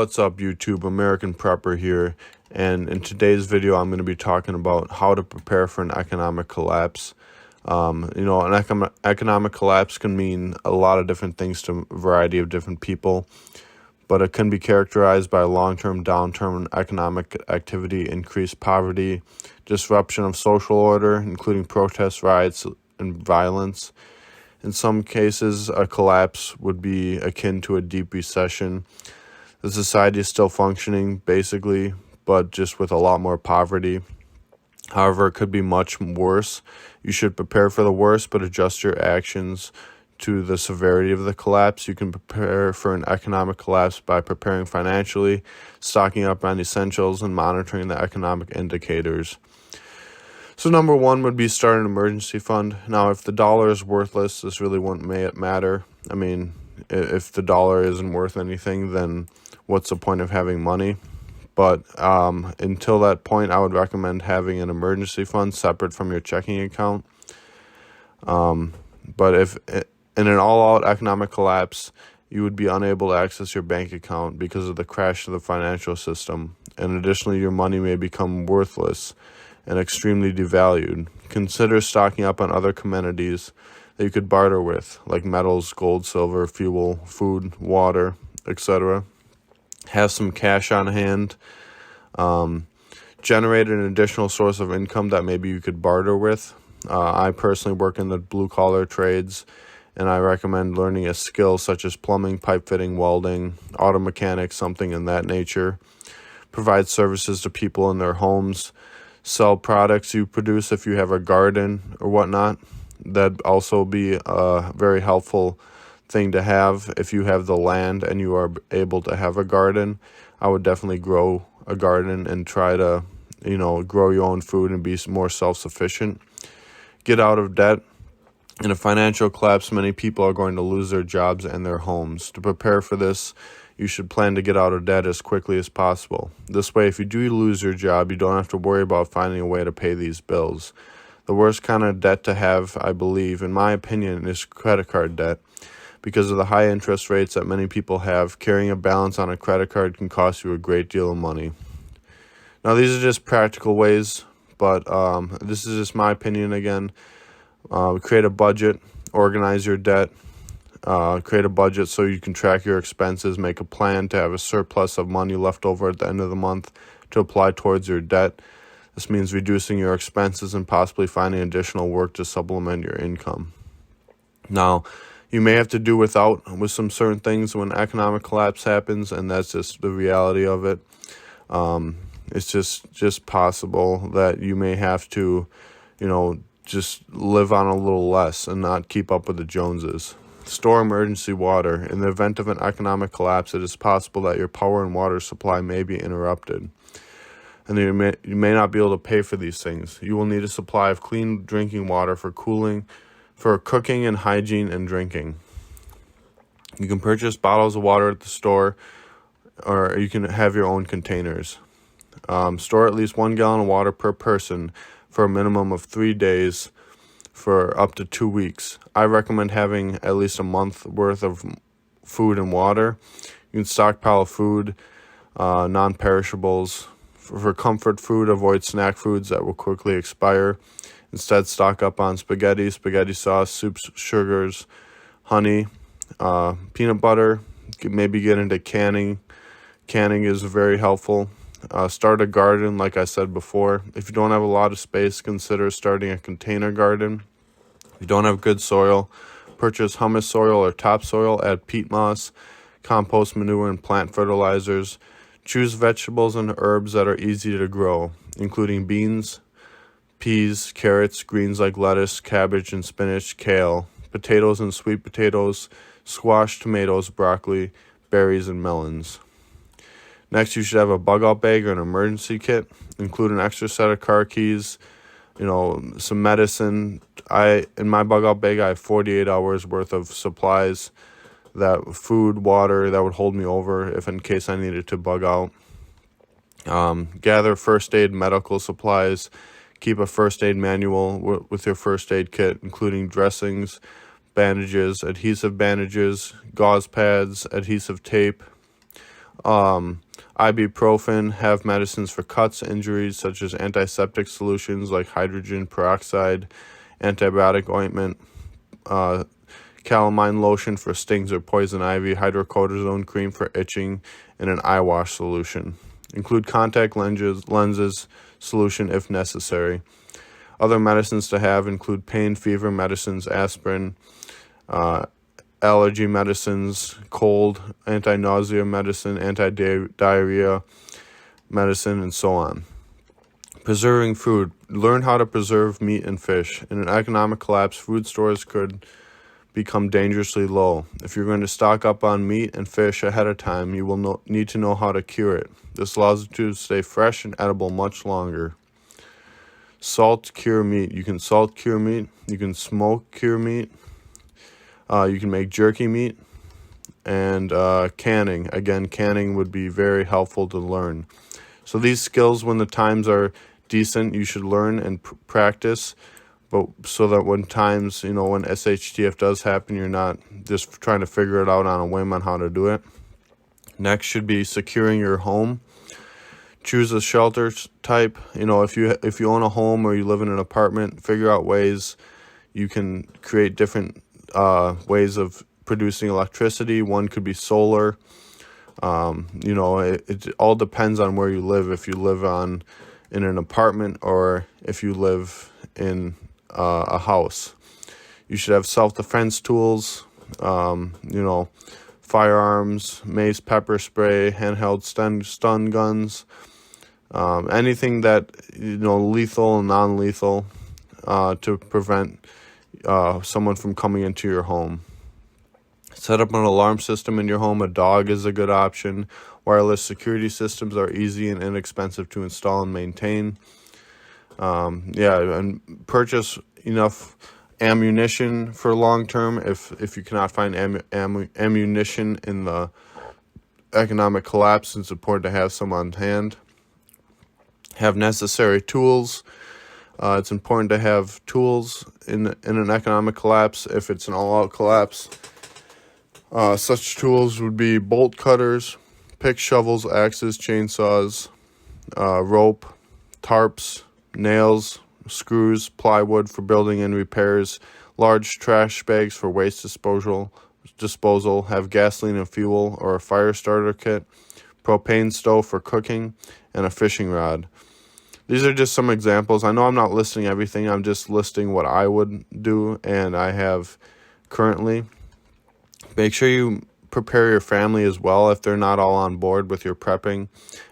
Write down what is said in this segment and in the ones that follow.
What's up, YouTube? American Prepper here, and in today's video I'm going to be talking about how to prepare for an economic collapse. An economic collapse can mean a lot of different things to a variety of different people, but it can be characterized by a long-term downturn in economic activity, increased poverty, disruption of social order, including protests, riots, and violence. In some cases, a collapse would be akin to a deep recession. The society is still functioning, basically, but just with a lot more poverty. However, it could be much worse. You should prepare for the worst, but adjust your actions to the severity of the collapse. You can prepare for an economic collapse by preparing financially, stocking up on essentials, and monitoring the economic indicators. So number one would be start an emergency fund. Now, if the dollar is worthless, this really wouldn't matter. I mean, if the dollar isn't worth anything, then what's the point of having money? But until that point, I would recommend having an emergency fund separate from your checking account. But if in an all-out economic collapse, you would be unable to access your bank account because of the crash of the financial system. And additionally, your money may become worthless and extremely devalued. Consider stocking up on other commodities that you could barter with, like metals, gold, silver, fuel, food, water, etc. Have some cash on hand. Generate an additional source of income that maybe you could barter with. I personally work in the blue-collar trades, and I recommend learning a skill such as plumbing, pipe fitting, welding, auto mechanics, something in that nature. Provide services to people in their homes. Sell products you produce if you have a garden or whatnot. That'd also be a very helpful thing to have. If you have the land and you are able to have a garden, I would definitely grow a garden and try to, grow your own food and be more self-sufficient. Get out of debt. In a financial collapse, many people are going to lose their jobs and their homes. To prepare for this, you should plan to get out of debt as quickly as possible. This way, if you do lose your job, you don't have to worry about finding a way to pay these bills. The worst kind of debt to have, I believe, in my opinion, is credit card debt. Because of the high interest rates that many people have, carrying a balance on a credit card can cost you a great deal of money. Now, these are just practical ways, but this is just my opinion again. Create a budget, organize your debt, create a budget so you can track your expenses, make a plan to have a surplus of money left over at the end of the month to apply towards your debt. This means reducing your expenses and possibly finding additional work to supplement your income. Now, you may have to do without with some certain things when economic collapse happens, and that's just the reality of it. It's just possible that you may have to, just live on a little less and not keep up with the Joneses. Store emergency water. In the event of an economic collapse, it is possible that your power and water supply may be interrupted, and you may not be able to pay for these things. You will need a supply of clean drinking water for cooking and hygiene and drinking. You can purchase bottles of water at the store, or you can have your own containers. Store at least 1 gallon of water per person for a minimum of 3 days for up to 2 weeks. I recommend having at least a month worth of food and water. You can stockpile food, non-perishables. For comfort food, avoid snack foods that will quickly expire. Instead, stock up on spaghetti sauce, soups, sugars, honey, peanut butter. Maybe get into canning. Canning is very helpful. Start a garden, like I said before. If you don't have a lot of space, consider starting a container garden. If you don't have good soil, purchase humus soil or topsoil. Add peat moss, compost manure, and plant fertilizers. Choose vegetables and herbs that are easy to grow, including beans, peas, carrots, greens like lettuce, cabbage and spinach, kale, potatoes and sweet potatoes, squash, tomatoes, broccoli, berries, and melons. Next, you should have a bug-out bag or an emergency kit. Include an extra set of car keys, some medicine. In my bug-out bag, I have 48 hours worth of supplies, food, water that would hold me over if in case I needed to bug out. Gather first aid medical supplies. Keep a first aid manual with your first aid kit, including dressings, bandages, adhesive bandages, gauze pads, adhesive tape, Ibuprofen, have medicines for cuts, injuries, such as antiseptic solutions like hydrogen peroxide, antibiotic ointment, calamine lotion for stings or poison ivy, hydrocortisone cream for itching, and an eye wash solution. Include contact lenses solution if necessary. Other medicines to have include pain, fever medicines, aspirin, allergy medicines, cold, anti-nausea medicine, anti-diarrhea medicine, and so on. Preserving food. Learn how to preserve meat and fish. In an economic collapse, food stores could become dangerously low. If you're going to stock up on meat and fish ahead of time, you will need to know how to cure it. This allows you to stay fresh and edible much longer. Salt cure meat. You can salt cure meat. You can smoke cure meat. You can make jerky meat. And canning. Again, canning would be very helpful to learn. So these skills, when the times are decent, you should learn and practice. But so that when times, when SHTF does happen, you're not just trying to figure it out on a whim on how to do it. Next should be securing your home. Choose a shelter type. If you own a home or you live in an apartment, figure out ways you can create different ways of producing electricity. One could be solar. It all depends on where you live. If you live in an apartment or if you live in a house, you should have self-defense tools. Firearms, mace, pepper spray, handheld stun guns. Anything that, lethal and non-lethal, to prevent someone from coming into your home. Set up an alarm system in your home. A dog is a good option. Wireless security systems are easy and inexpensive to install and maintain. And purchase enough ammunition for long term. If you cannot find ammunition in the economic collapse, it's important to have some on hand. Have necessary tools. It's important to have tools in an economic collapse. If it's an all-out collapse, such tools would be bolt cutters, pick shovels, axes, chainsaws, rope, tarps, nails, screws, plywood for building and repairs, large trash bags for waste disposal, have gasoline and fuel or a fire starter kit, propane stove for cooking, and a fishing rod. These are just some examples. I know I'm not listing everything. I'm just listing what I would do and I have currently. Make sure you prepare your family as well. If they're not all on board with your prepping,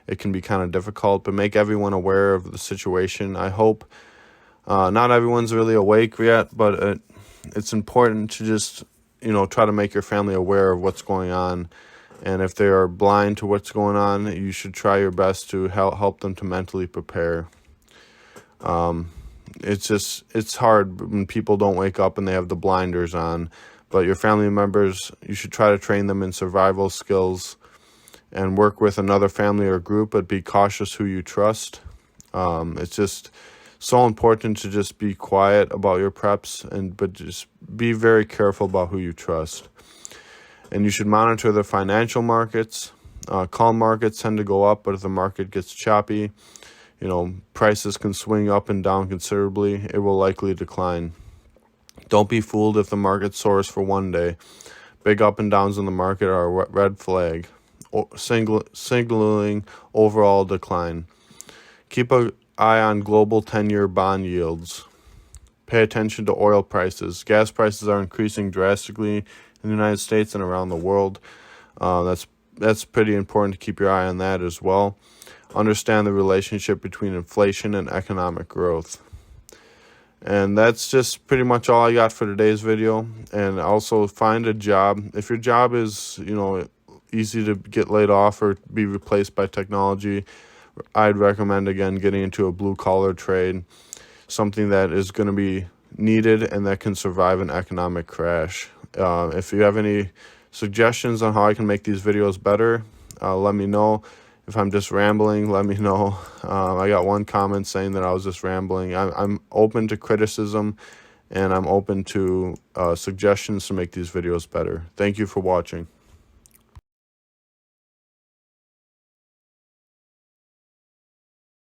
it can be kind of difficult, but make everyone aware of the situation. I hope not everyone's really awake yet, but it's important to just, try to make your family aware of what's going on. And if they are blind to what's going on, you should try your best to help them to mentally prepare. It's hard when people don't wake up and they have the blinders on. But your family members, you should try to train them in survival skills and work with another family or group, but be cautious who you trust. It's just so important to just be quiet about your preps, but just be very careful about who you trust. And you should monitor the financial markets. Calm markets tend to go up, but if the market gets choppy, prices can swing up and down considerably. It will likely decline. Don't be fooled if the market soars for one day. Big up and downs in the market are a red flag, signaling overall decline. Keep an eye on global 10-year bond yields. Pay attention to oil prices. Gas prices are increasing drastically in the United States and around the world. That's pretty important to keep your eye on that as well. Understand the relationship between inflation and economic growth. And that's just pretty much all I got for today's video. And also find a job. If your job is, easy to get laid off or be replaced by technology, I'd recommend, again, getting into a blue-collar trade, something that is going to be needed and that can survive an economic crash. If you have any suggestions on how I can make these videos better, let me know. If I'm just rambling, let me know. I got one comment saying that I was just rambling. I'm open to criticism, and I'm open to suggestions to make these videos better. Thank you for watching.